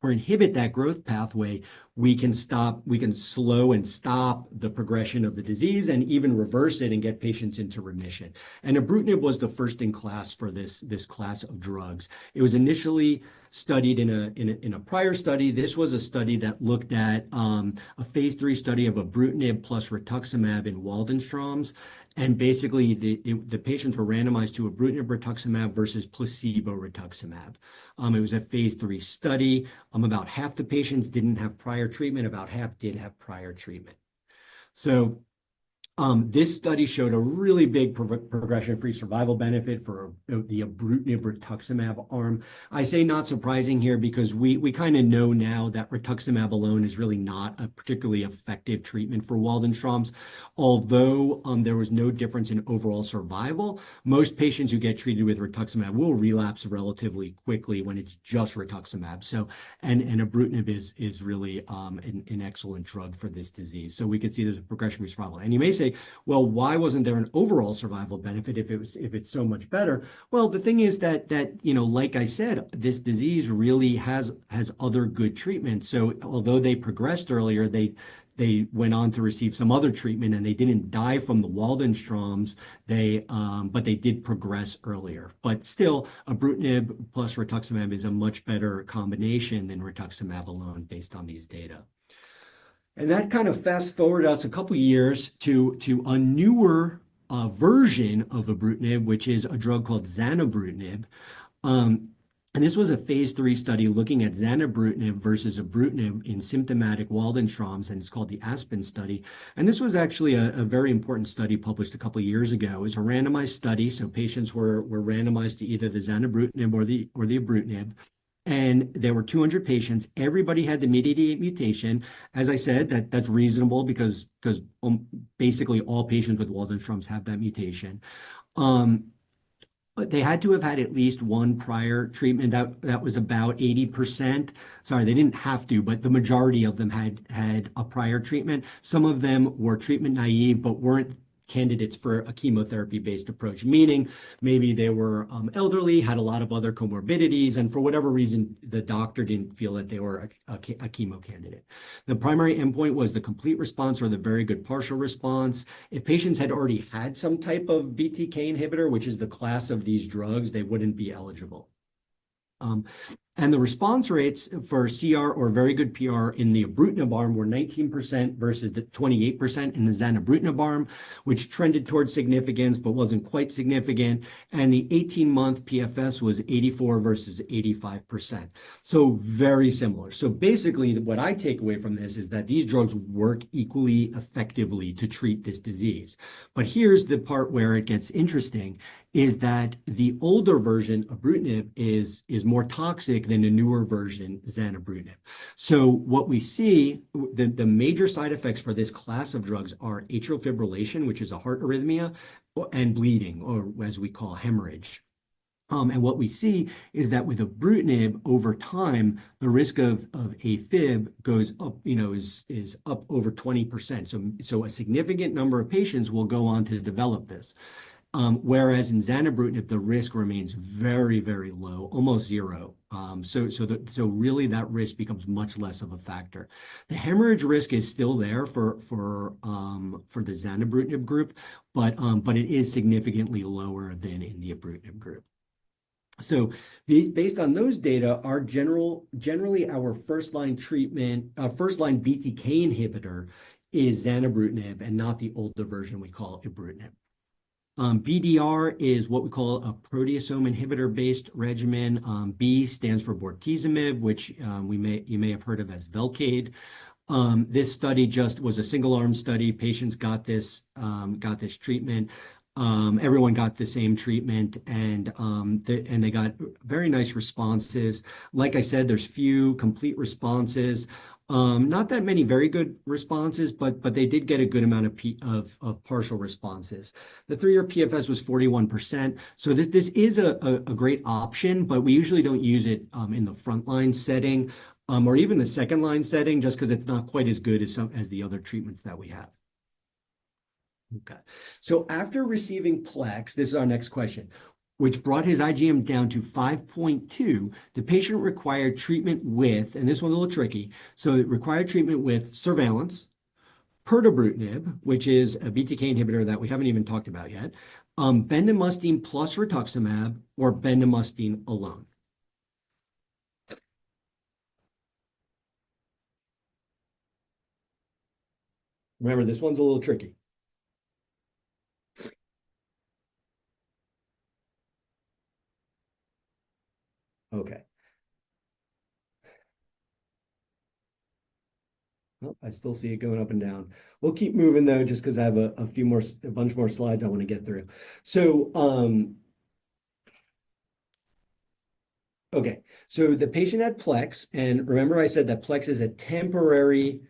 or inhibit that growth pathway, we can slow and stop the progression of the disease and even reverse it and get patients into remission. And ibrutinib was the first in class for this class of drugs. It was initially studied in a prior study. This was a study that looked at a phase 3 study of ibrutinib plus rituximab in Waldenstrom's. And basically, the patients were randomized to ibrutinib rituximab versus placebo rituximab. It was a phase 3 study. About half the patients didn't have prior treatment, about half did have prior treatment. So this study showed a really big progression-free survival benefit for the ibrutinib rituximab arm. I say not surprising here because we kind of know now that rituximab alone is really not a particularly effective treatment for Waldenstrom's. Although there was no difference in overall survival, most patients who get treated with rituximab will relapse relatively quickly when it's just rituximab. So, and ibrutinib is really an excellent drug for this disease. So we could see there's a progression-free survival. And you may say, well, why wasn't there an overall survival benefit if it's so much better? Well, the thing is that like I said, this disease really has other good treatments. So although they progressed earlier, they went on to receive some other treatment and they didn't die from the Waldenstrom's, but they did progress earlier. But still, ibrutinib plus rituximab is a much better combination than rituximab alone based on these data. And that kind of fast forward us a couple years to a newer version of ibrutinib, which is a drug called zanubrutinib. And this was a phase 3 study looking at zanubrutinib versus ibrutinib in symptomatic Waldenstrom's, and it's called the ASPEN study. And this was actually a very important study published a couple of years ago. It was a randomized study, so patients were randomized to either the zanubrutinib or the ibrutinib. And there were 200 patients. Everybody had the MYD88 mutation. As I said, that's reasonable because basically all patients with Waldenstrom's have that mutation. But they had to have had at least one prior treatment. That was about 80%. Sorry, they didn't have to, but the majority of them had a prior treatment. Some of them were treatment naive, but weren't candidates for a chemotherapy-based approach, meaning maybe they were elderly, had a lot of other comorbidities, and for whatever reason, the doctor didn't feel that they were a chemo candidate. The primary endpoint was the complete response or the very good partial response. If patients had already had some type of BTK inhibitor, which is the class of these drugs, they wouldn't be eligible. And the response rates for CR or very good PR in the ibrutinib arm were 19% versus the 28% in the zanubrutinib arm, which trended towards significance but wasn't quite significant. And the 18-month PFS was 84 versus 85%. So very similar. So basically, what I take away from this is that these drugs work equally effectively to treat this disease. But here's the part where it gets interesting, is that the older version of ibrutinib is more toxic than a newer version, zanubrutinib. So what we see, the major side effects for this class of drugs are atrial fibrillation, which is a heart arrhythmia, and bleeding, or as we call hemorrhage. And what we see is that with ibrutinib, over time, the risk of AFib goes up, is up over 20%. So a significant number of patients will go on to develop this. Whereas in zanubrutinib, the risk remains very, very low, almost zero. So really that risk becomes much less of a factor. The hemorrhage risk is still there for the zanubrutinib group, but it is significantly lower than in the ibrutinib group. So based on those data, generally our first-line treatment, first-line BTK inhibitor is zanubrutinib and not the older version we call ibrutinib. BDR is what we call a proteasome inhibitor-based regimen. B stands for bortezomib, which you may have heard of as Velcade. This study just was a single-arm study. Patients got this treatment. Everyone got the same treatment, and they got very nice responses. Like I said, there's few complete responses. Not that many very good responses, but they did get a good amount of partial responses. The 3-year PFS was 41%. So this is a great option, but we usually don't use it in the frontline setting or even the second-line setting, just because it's not quite as good as the other treatments that we have. Okay. So after receiving Plex, this is our next question, which brought his IgM down to 5.2, the patient required treatment with, and this one's a little tricky, so it required treatment with surveillance, pirtobrutinib, which is a BTK inhibitor that we haven't even talked about yet, bendamustine plus rituximab, or bendamustine alone. Remember, this one's a little tricky. Okay. Oh, I still see it going up and down. We'll keep moving though, just because I have a bunch more slides I want to get through. So, okay. So the patient had Plex, and remember I said that Plex is a temporary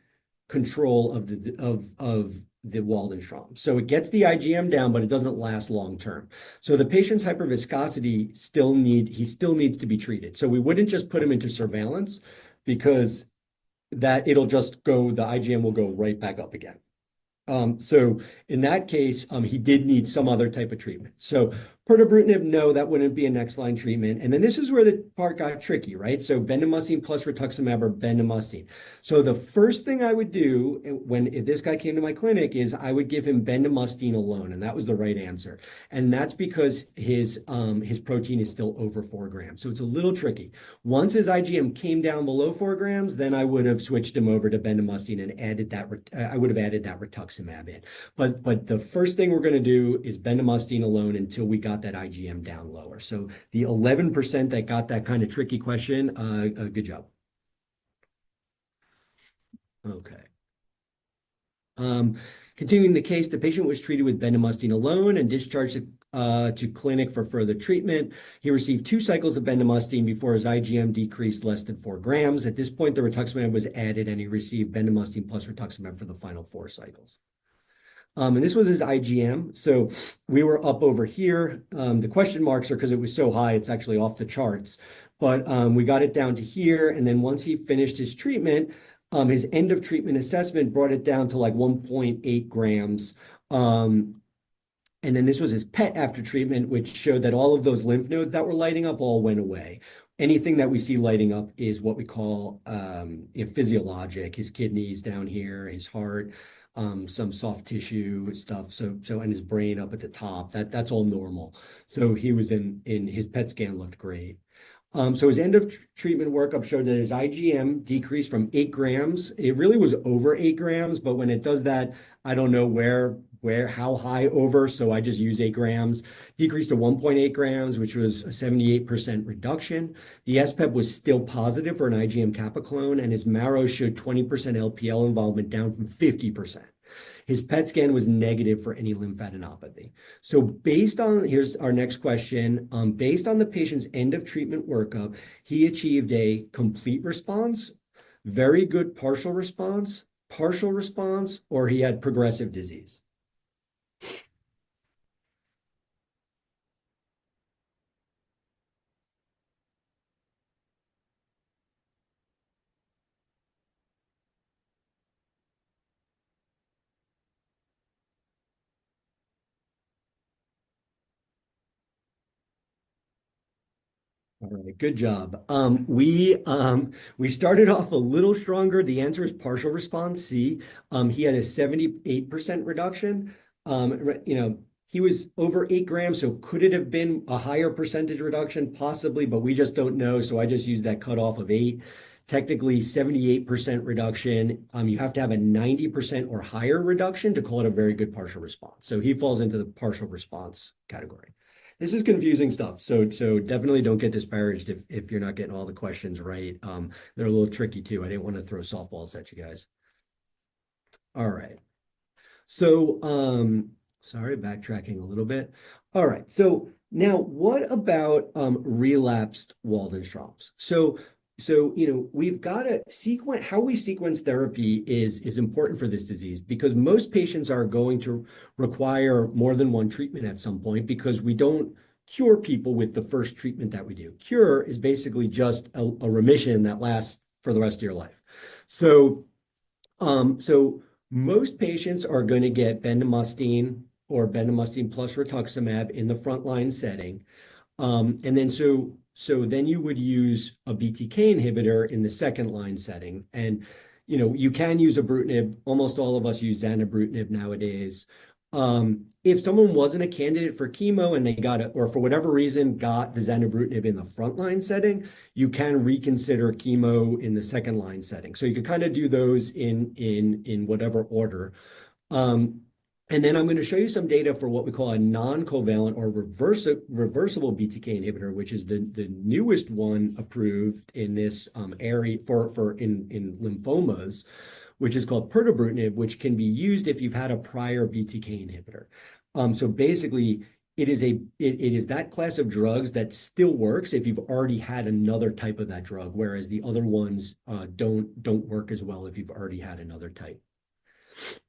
control of the Waldenstrom. So it gets the IgM down, but it doesn't last long term. So the patient's hyperviscosity still needs to be treated. So we wouldn't just put him into surveillance, because the IgM will go right back up again. So in that case, he did need some other type of treatment. So pirtobrutinib, no, that wouldn't be a next line treatment. And then this is where the part got tricky, right? So bendamustine plus rituximab or bendamustine. So the first thing I would do if this guy came to my clinic is I would give him bendamustine alone, and that was the right answer. And that's because his protein is still over 4 grams. So it's a little tricky. Once his IgM came down below 4 grams, then I would have switched him over to bendamustine and added that rituximab in. But the first thing we're going to do is bendamustine alone until we got that IgM down lower. So the 11% that got that kind of tricky question, good job. Okay. Continuing the case, the patient was treated with bendamustine alone and discharged to clinic for further treatment. He received 2 cycles of bendamustine before his IgM decreased less than 4 grams. At this point, the rituximab was added, and he received bendamustine plus rituximab for the final 4 cycles. And this was his IgM. So we were up over here. The question marks are because it was so high, it's actually off the charts. But we got it down to here. And then once he finished his treatment, his end of treatment assessment brought it down to like 1.8 grams. And then this was his PET after treatment, which showed that all of those lymph nodes that were lighting up all went away. Anything that we see lighting up is what we call physiologic. His kidneys down here, his heart, some soft tissue stuff. So and his brain up at the top. That's all normal. So he was in his PET scan looked great. So his end of treatment workup showed that his IgM decreased from 8 grams. It really was over 8 grams, but when it does that, I don't know how high over, so I just use 8 grams. Decreased to 1.8 grams, which was a 78% reduction. The SPEP was still positive for an IgM kappa clone, and his marrow showed 20% LPL involvement, down from 50%. His PET scan was negative for any lymphadenopathy. So here's our next question. Based on the patient's end of treatment workup, he achieved a complete response, very good partial response, or he had progressive disease. All right, good job. We started off a little stronger. The answer is partial response C. He had a 78% reduction. He was over 8 grams, so could it have been a higher percentage reduction? Possibly, but we just don't know. So I just used that cutoff of 8. Technically, 78% reduction. You have to have a 90% or higher reduction to call it a very good partial response. So he falls into the partial response category. This is confusing stuff, so definitely don't get disparaged if you're not getting all the questions right. They're a little tricky too. I didn't want to throw softballs at you guys. All right. So, sorry, backtracking a little bit. All right. So now what about relapsed Waldenstrom's? So, we've got to sequence how we sequence therapy is important for this disease because most patients are going to require more than one treatment at some point because we don't cure people with the first treatment that we do. Cure is basically just a remission that lasts for the rest of your life. So, most patients are going to get bendamustine or bendamustine plus rituximab in the frontline setting. And then so then you would use a BTK inhibitor in the second line setting. And, you can use ibrutinib. Almost all of us use zanubrutinib nowadays. If someone wasn't a candidate for chemo and they got it, or for whatever reason got the zanubrutinib in the frontline setting, you can reconsider chemo in the second line setting. So you could kind of do those in whatever order. And then I'm going to show you some data for what we call a non-covalent or reversible BTK inhibitor, which is the newest one approved in this area in lymphomas, which is called pirtobrutinib, which can be used if you've had a prior BTK inhibitor. So basically, it is that class of drugs that still works if you've already had another type of that drug, whereas the other ones don't work as well if you've already had another type.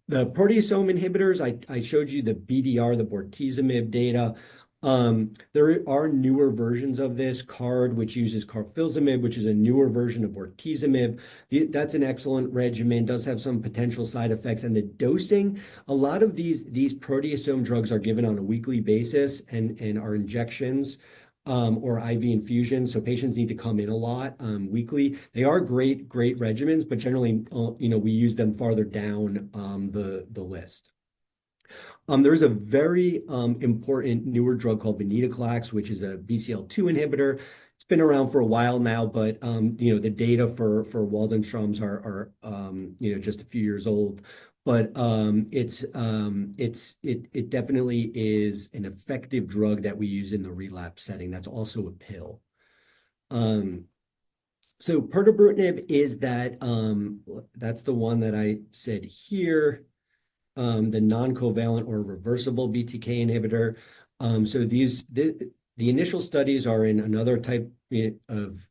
The proteasome inhibitors, I showed you the BDR, the bortezomib data. There are newer versions of this, CARD, which uses carfilzomib, which is a newer version of bortezomib. That's an excellent regimen, does have some potential side effects. And the dosing, a lot of these proteasome drugs are given on a weekly basis and are injections. Or IV infusions. So patients need to come in a lot weekly. They are great regimens, but generally, we use them farther down the list. There is a very important newer drug called venetoclax, which is a BCL2 inhibitor. It's been around for a while now, but the data for Waldenstrom's are just a few years old. But it definitely is an effective drug that we use in the relapse setting. That's also a pill. So pirtobrutinib is that's the one that I said here, the non-covalent or reversible BTK inhibitor. So the initial studies are in another type of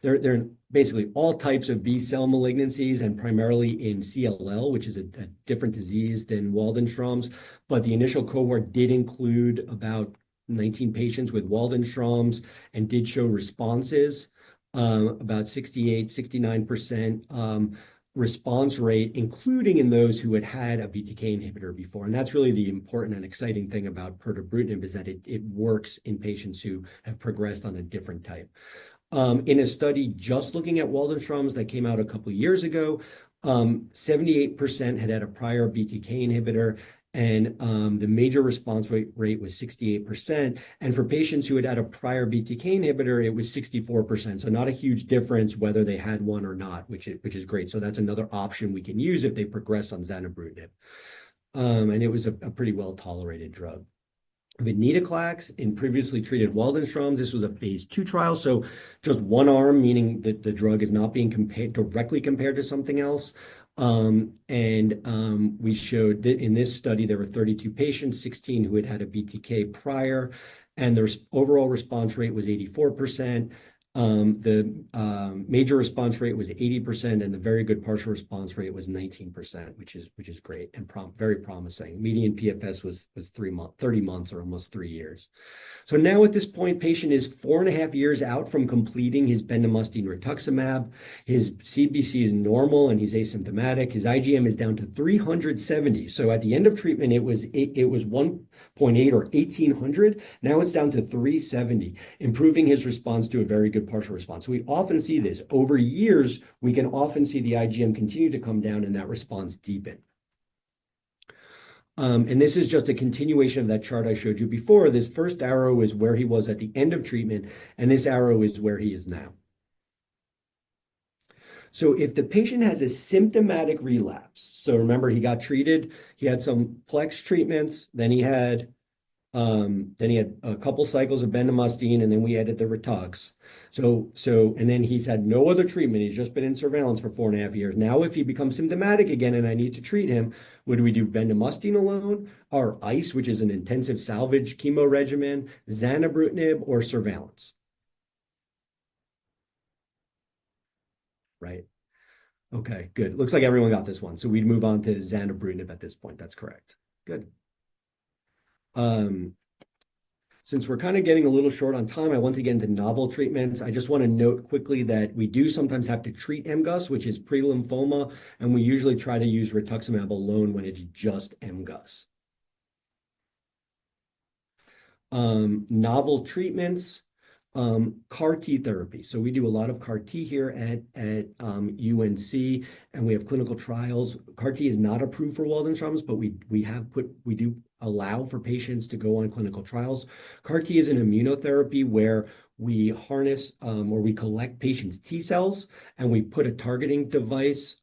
they're in basically all types of B-cell malignancies and primarily in CLL, which is a different disease than Waldenstrom's. But the initial cohort did include about 19 patients with Waldenstrom's and did show responses, about 68, 69% response rate, including in those who had had a BTK inhibitor before. And that's really the important and exciting thing about pirtobrutinib is that it works in patients who have progressed on a different type. In a study just looking at Waldenstrom's that came out a couple of years ago, 78% had a prior BTK inhibitor, and the major response rate was 68%. And for patients who had a prior BTK inhibitor, it was 64%. So not a huge difference whether they had one or not, which is great. So that's another option we can use if they progress on zanubrutinib. And it was a pretty well-tolerated drug. Venetoclax in previously treated Waldenstrom's. This was a phase 2 trial, so just one arm, meaning that the drug is not being directly compared to something else. We showed that in this study there were 32 patients, 16 who had a BTK prior, and their overall response rate was 84%. The major response rate was 80%, and the very good partial response rate was 19%, which is great and very promising. Median PFS was 30 months, or almost 3 years. So now at this point, patient is 4.5 years out from completing his bendamustine rituximab. His CBC is normal and he's asymptomatic. His IgM is down to 370. So at the end of treatment, it was 1.8 or 1800. Now it's down to 370, improving his response to a very good partial response. So we often see this. Over years, we can often see the IgM continue to come down and that response deepen. And this is just a continuation of that chart I showed you before. This first arrow is where he was at the end of treatment, and this arrow is where he is now. So if the patient has a symptomatic relapse, so remember he got treated, he had some Plex treatments, then he had a couple cycles of bendamustine, and then we added the Ritux. And then he's had no other treatment. He's just been in surveillance for 4.5 years. Now, if he becomes symptomatic again and I need to treat him, would we do bendamustine alone, or ICE, which is an intensive salvage chemo regimen, zanubrutinib, or surveillance? Right. Okay, good. Looks like everyone got this one. So we'd move on to zanubrutinib at this point. That's correct. Good. Since we're kind of getting a little short on time, I want to get into novel treatments. I just want to note quickly that we do sometimes have to treat MGUS, which is pre-lymphoma, and we usually try to use rituximab alone when it's just MGUS. Novel treatments, CAR T therapy. So we do a lot of CAR T here at UNC, and we have clinical trials. CAR T is not approved for Waldenstrom's, but we do allow for patients to go on clinical trials. CAR T is an immunotherapy where we harness or we collect patients' T cells and we put a targeting device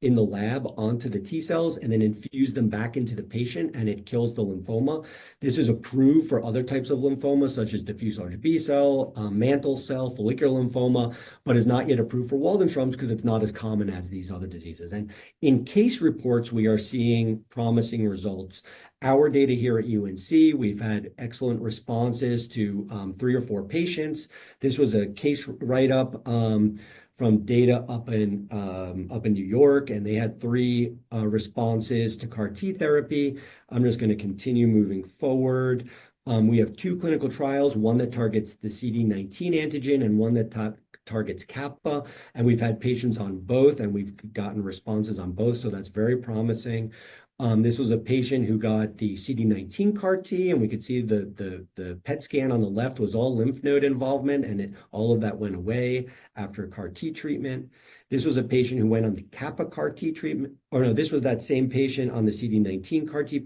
in the lab onto the T cells and then infuse them back into the patient, and it kills the lymphoma. This is approved for other types of lymphoma, such as diffuse large B cell, mantle cell, follicular lymphoma, but is not yet approved for Waldenstrom's because it's not as common as these other diseases. And in case reports, we are seeing promising results. Our data here at UNC, we've had excellent responses to 3 or 4 patients. This was a case write-up from data up in New York, and they had 3 responses to CAR T therapy. I'm just going to continue moving forward. We have 2 clinical trials, one that targets the CD19 antigen and one that targets kappa, and we've had patients on both, and we've gotten responses on both, so that's very promising. This was a patient who got the CD19 CAR T, and we could see the PET scan on the left was all lymph node involvement, and all of that went away after CAR T treatment. This was a patient who went on the kappa CAR T treatment, or no, this was that same patient on the CD19 CAR T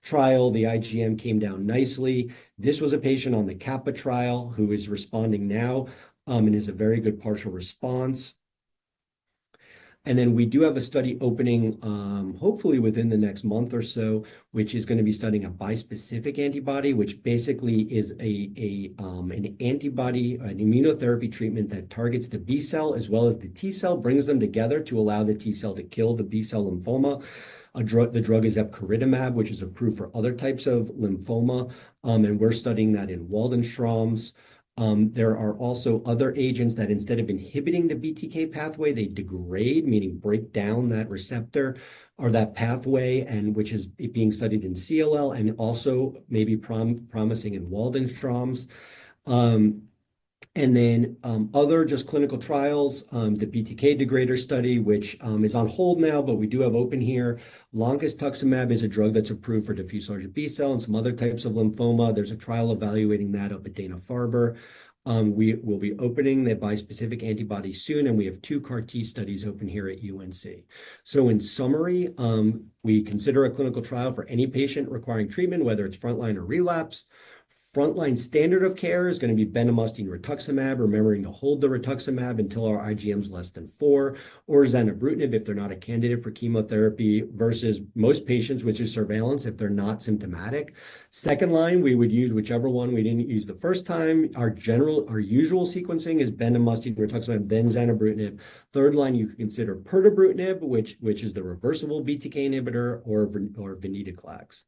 trial. The IgM came down nicely. This was a patient on the kappa trial who is responding now and is a very good partial response. And then we do have a study opening, hopefully within the next month or so, which is going to be studying a bispecific antibody, which basically is an antibody, an immunotherapy treatment that targets the B cell as well as the T cell, brings them together to allow the T cell to kill the B cell lymphoma. The drug is epcoritamab, which is approved for other types of lymphoma, and we're studying that in Waldenstrom's. There are also other agents that instead of inhibiting the BTK pathway, they degrade, meaning break down that receptor or that pathway, and which is being studied in CLL and also maybe promising in Waldenstrom's. And then other just clinical trials, the BTK degrader study, which is on hold now, but we do have open here. Loncastuximab is a drug that's approved for diffuse large B cell and some other types of lymphoma. There's a trial evaluating that up at Dana-Farber. We will be opening the bispecific antibody soon, and we have 2 CAR T studies open here at UNC. So in summary, we consider a clinical trial for any patient requiring treatment, whether it's frontline or relapse. Frontline standard of care is going to be bendamustine rituximab, remembering to hold the rituximab until our IgM is less than 4, or zanubrutinib if they're not a candidate for chemotherapy, versus most patients, which is surveillance if they're not symptomatic. Second line, we would use whichever one we didn't use the first time. Our usual sequencing is bendamustine rituximab, then zanubrutinib. Third line, you can consider pirtobrutinib, which is the reversible BTK inhibitor, or venetoclax.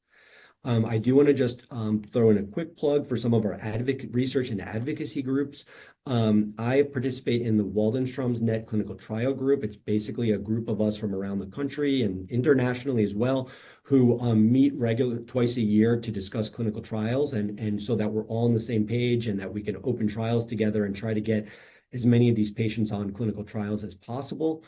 I do want to just throw in a quick plug for some of our research and advocacy groups. I participate in the Waldenstrom's Net clinical trial group. It's basically a group of us from around the country and internationally as well who meet twice a year to discuss clinical trials, and so that we're all on the same page and that we can open trials together and try to get as many of these patients on clinical trials as possible.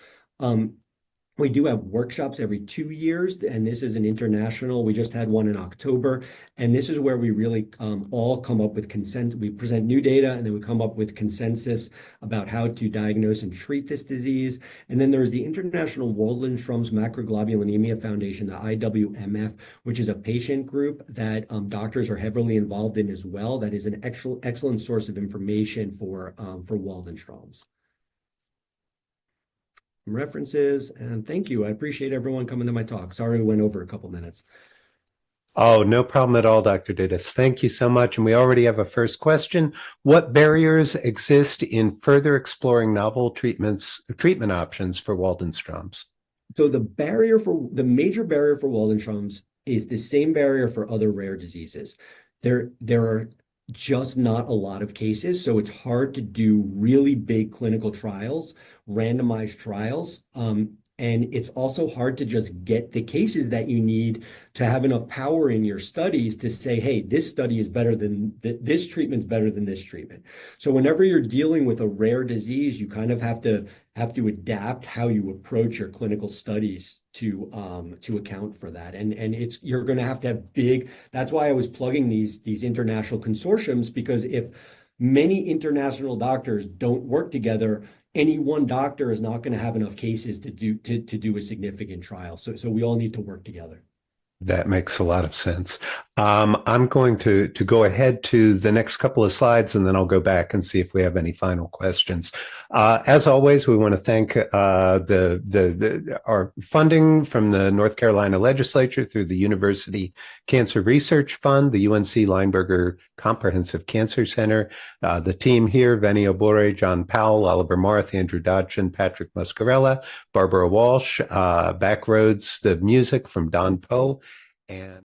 We do have workshops every 2 years, and this is an international. We just had one in October, and this is where we really all come up with consent. We present new data, and then we come up with consensus about how to diagnose and treat this disease. And then there's the International Waldenstrom's Macroglobulinemia Foundation, the IWMF, which is a patient group that doctors are heavily involved in as well. That is an excellent source of information for Waldenstrom's. References, and thank you. I appreciate everyone coming to my talk. Sorry we went over a couple minutes. Oh, no problem at all, Dr. Dittus. Thank you so much. And we already have a first question. What barriers exist in further exploring novel treatment options for Waldenstrom's? So the major barrier for Waldenstrom's is the same barrier for other rare diseases. There are just not a lot of cases, so it's hard to do really big clinical trials, randomized trials. And it's also hard to just get the cases that you need to have enough power in your studies to say, hey, this study is better than this treatment's better than this treatment. So whenever you're dealing with a rare disease, you kind of have to adapt how you approach your clinical studies to account for that. And you're going to have big. That's why I was plugging these international consortiums, because if many international doctors don't work together, any one doctor is not going to have enough cases to do a significant trial. So we all need to work together. That makes a lot of sense. I'm going to go ahead to the next couple of slides, and then I'll go back and see if we have any final questions. As always, we want to thank our funding from the North Carolina Legislature through the University Cancer Research Fund, the UNC Lineberger Comprehensive Cancer Center, the team here, Venny Obore, John Powell, Oliver Marth, Andrew Dodgen, Patrick Muscarella, Barbara Walsh, Backroads, the music from Don Poe. And